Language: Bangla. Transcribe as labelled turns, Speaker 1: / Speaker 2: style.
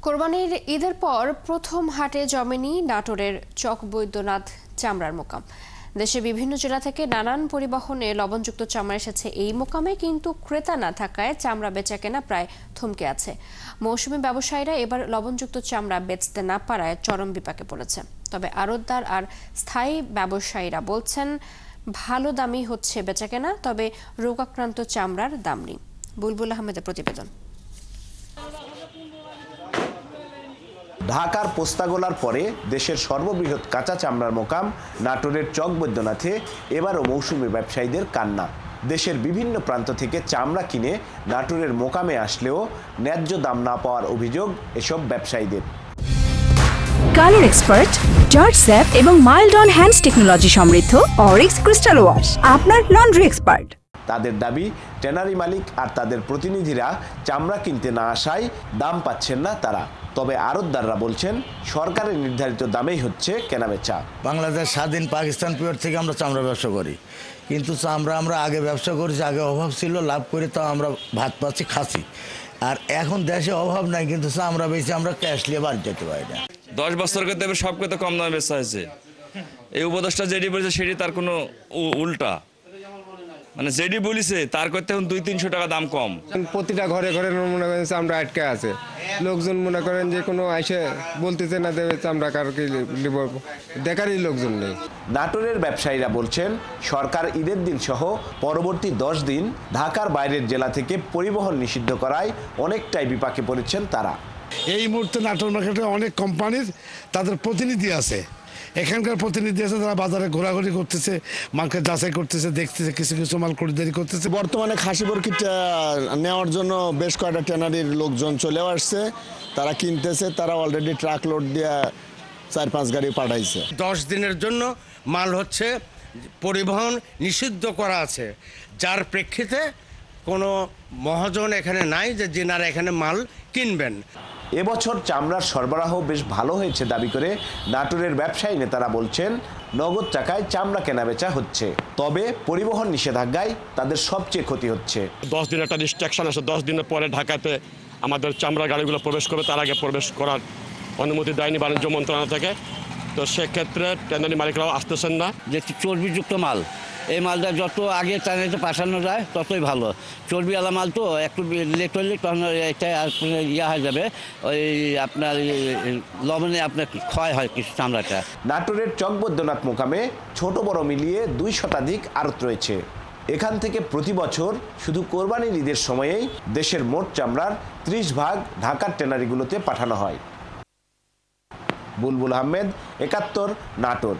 Speaker 1: কোরবানির ঈদের পর প্রথম হাটে জমেনি নাটোরের চকবৈদ্যনাথ চামড়ার মোকাম। দেশের বিভিন্ন জেলা থেকে নানান পরিবহনে লবণযুক্ত চামড়া এসেছে এই মোকামে, কিন্তু ক্রেতা না থাকায় চামড়া বেচাকেনা প্রায় থমকে আছে। মৌসুমী ব্যবসায়ীরা এবার লবণযুক্ত চামড়া বেচতে না পারায় চরম বিপাকে পড়েছে। তবে আড়তদার আর স্থায়ী ব্যবসায়ীরা বলছেন ভালো দামই হচ্ছে বেচাকেনা, তবে রোগাক্রান্ত চামড়ার দাম নেই। বুলবুল আহমেদের প্রতিবেদন।
Speaker 2: ঢাকার পোস্তাগোলার পরে দেশের সর্ববৃহৎ কাঁচা চামড়ার মোকাম নাটোরের চকবৈদ্যনাথে এবারও মৌসুমী ব্যবসায়ীদের কান্না। দেশের বিভিন্ন প্রান্ত থেকে চামড়া কিনে নাটোরের মোকামে আসলেও ন্যায্য দাম না পাওয়ার অভিযোগ এসব ব্যবসায়ীদের।
Speaker 3: কালার এক্সপার্ট, জর্জ স্যাপ এবং মাইল্ড অন হ্যান্ডস টেকনোলজি সমৃদ্ধ অরিক্স ক্রিস্টাল ওয়াশ আপনার লন্ড্রি এক্সপার্ট।
Speaker 2: তাদের দাবি, ট্যানারি মালিক আর তাদের প্রতিনিধিরা চামড়া কিনতে না আসায় দাম পাচ্ছেন না তারা। তবে আড়তদাররা বলছেন সরকারের নির্ধারিত দামেই হচ্ছে কেনাবেচা।
Speaker 4: বাংলাদেশ স্বাধীন পাকিস্তান পিওর থেকে আমরা চামড়া ব্যবসা করি, কিন্তু আমরা আগে ব্যবসা করেছি, আগে অভাব ছিল, লাভ করে তো আমরা ভাত পাচ্ছি, খাচ্ছি। আর এখন দেশে অভাব নাই, কিন্তু চামড়া বেশি আমরা ক্যাশ নিয়ে বাড়ি যেতে পারি না।
Speaker 5: 10 বছর করতে সব কত কম দামে বেচা হয়েছে। এই উপদেশটা যেটি বলেছে সেটি তার কোনো উল্টা, মানে যেটি বলিছে তার করতে এখন 200-300 টাকা দাম কম।
Speaker 6: প্রতিটা ঘরে ঘরে মনে করেন চামড়া আটকে আছে, লোকজন মনে করেন যে কোনো আইসে বলতেছে না দেবে চামড়া কারকে দেখারই লোকজন নেই।
Speaker 2: নাটোরের ব্যবসায়ীরা বলছেন সরকার ঈদের দিন সহ পরবর্তী 10 দিন ঢাকার বাইরের জেলা থেকে পরিবহন নিষিদ্ধ করায় অনেকটাই বিপাকে পড়েছেন তারা।
Speaker 7: এই মুহূর্তে নাটোর মার্কেটে অনেক কোম্পানির তাদের প্রতিনিধি আছে, এখানকার প্রতিনিধি আছে, তারা বাজারে ঘোরাঘুরি করতেছে, মার্কেট যাচাই করতেছে, দেখতেছে, কিছু কিছু মাল খরিদারি করতেছে।
Speaker 8: বর্তমানে খাসি বরকি নেওয়ার জন্য বেশ কয়েকটা ট্যানারির লোকজন চলে আসছে, তারা কিনতেছে, তারা অলরেডি ট্রাক লোড দিয়ে 4-5 গাড়ি পাঠাইছে।
Speaker 9: 10 দিনের জন্য মাল হচ্ছে পরিবহন নিষিদ্ধ করা আছে, যার প্রেক্ষিতে কোনো মহাজন এখানে নাই যে যিনারা এখানে মাল কিনবেন।
Speaker 2: এবছর চামড়ার সরবরাহ বেশ ভালো হয়েছে দাবি করে নাটোরের ব্যবসায়ী নেতারা বলছেন নগদ টাকায় চামড়া কেনাবেচা হচ্ছে, তবে পরিবহন নিষেধাজ্ঞায় তাদের সবচেয়ে ক্ষতি হচ্ছে।
Speaker 10: 10 দিনের একটা রিস্ট্রিকশন আছে, 10 দিনের পরে ঢাকাতে আমাদের চামড়া গাড়িগুলো প্রবেশ করবে, তার আগে প্রবেশ করার অনুমতি দেয়নি বাণিজ্য মন্ত্রণালয় থেকে। তো সেক্ষেত্রে ট্যানারি মালিকরাও আসতেছেন না।
Speaker 4: যে চর্বিযুক্ত মাল, এই মালটা যত আগে ট্যানারিতে পাঠানো যায় ততই ভালো। চর্বিওয়ালা মাল তো একটু লেট হলে তখন এটা ইয়া হয়ে যাবে, ওই আপনার লবণে আপনার ক্ষয় হয় কিছু চামড়াটা।
Speaker 2: নাটোরের চকবৈদ্যনাথ মোকামে ছোট বড় মিলিয়ে 2 শতাধিক আড়ত রয়েছে। এখান থেকে প্রতি বছর শুধু কোরবানির ঈদের সময়েই দেশের মোট চামড়ার 30 ভাগ ঢাকার ট্যানারিগুলোতে পাঠানো হয়। বুলবুল আহমেদ, 71, নাটোর।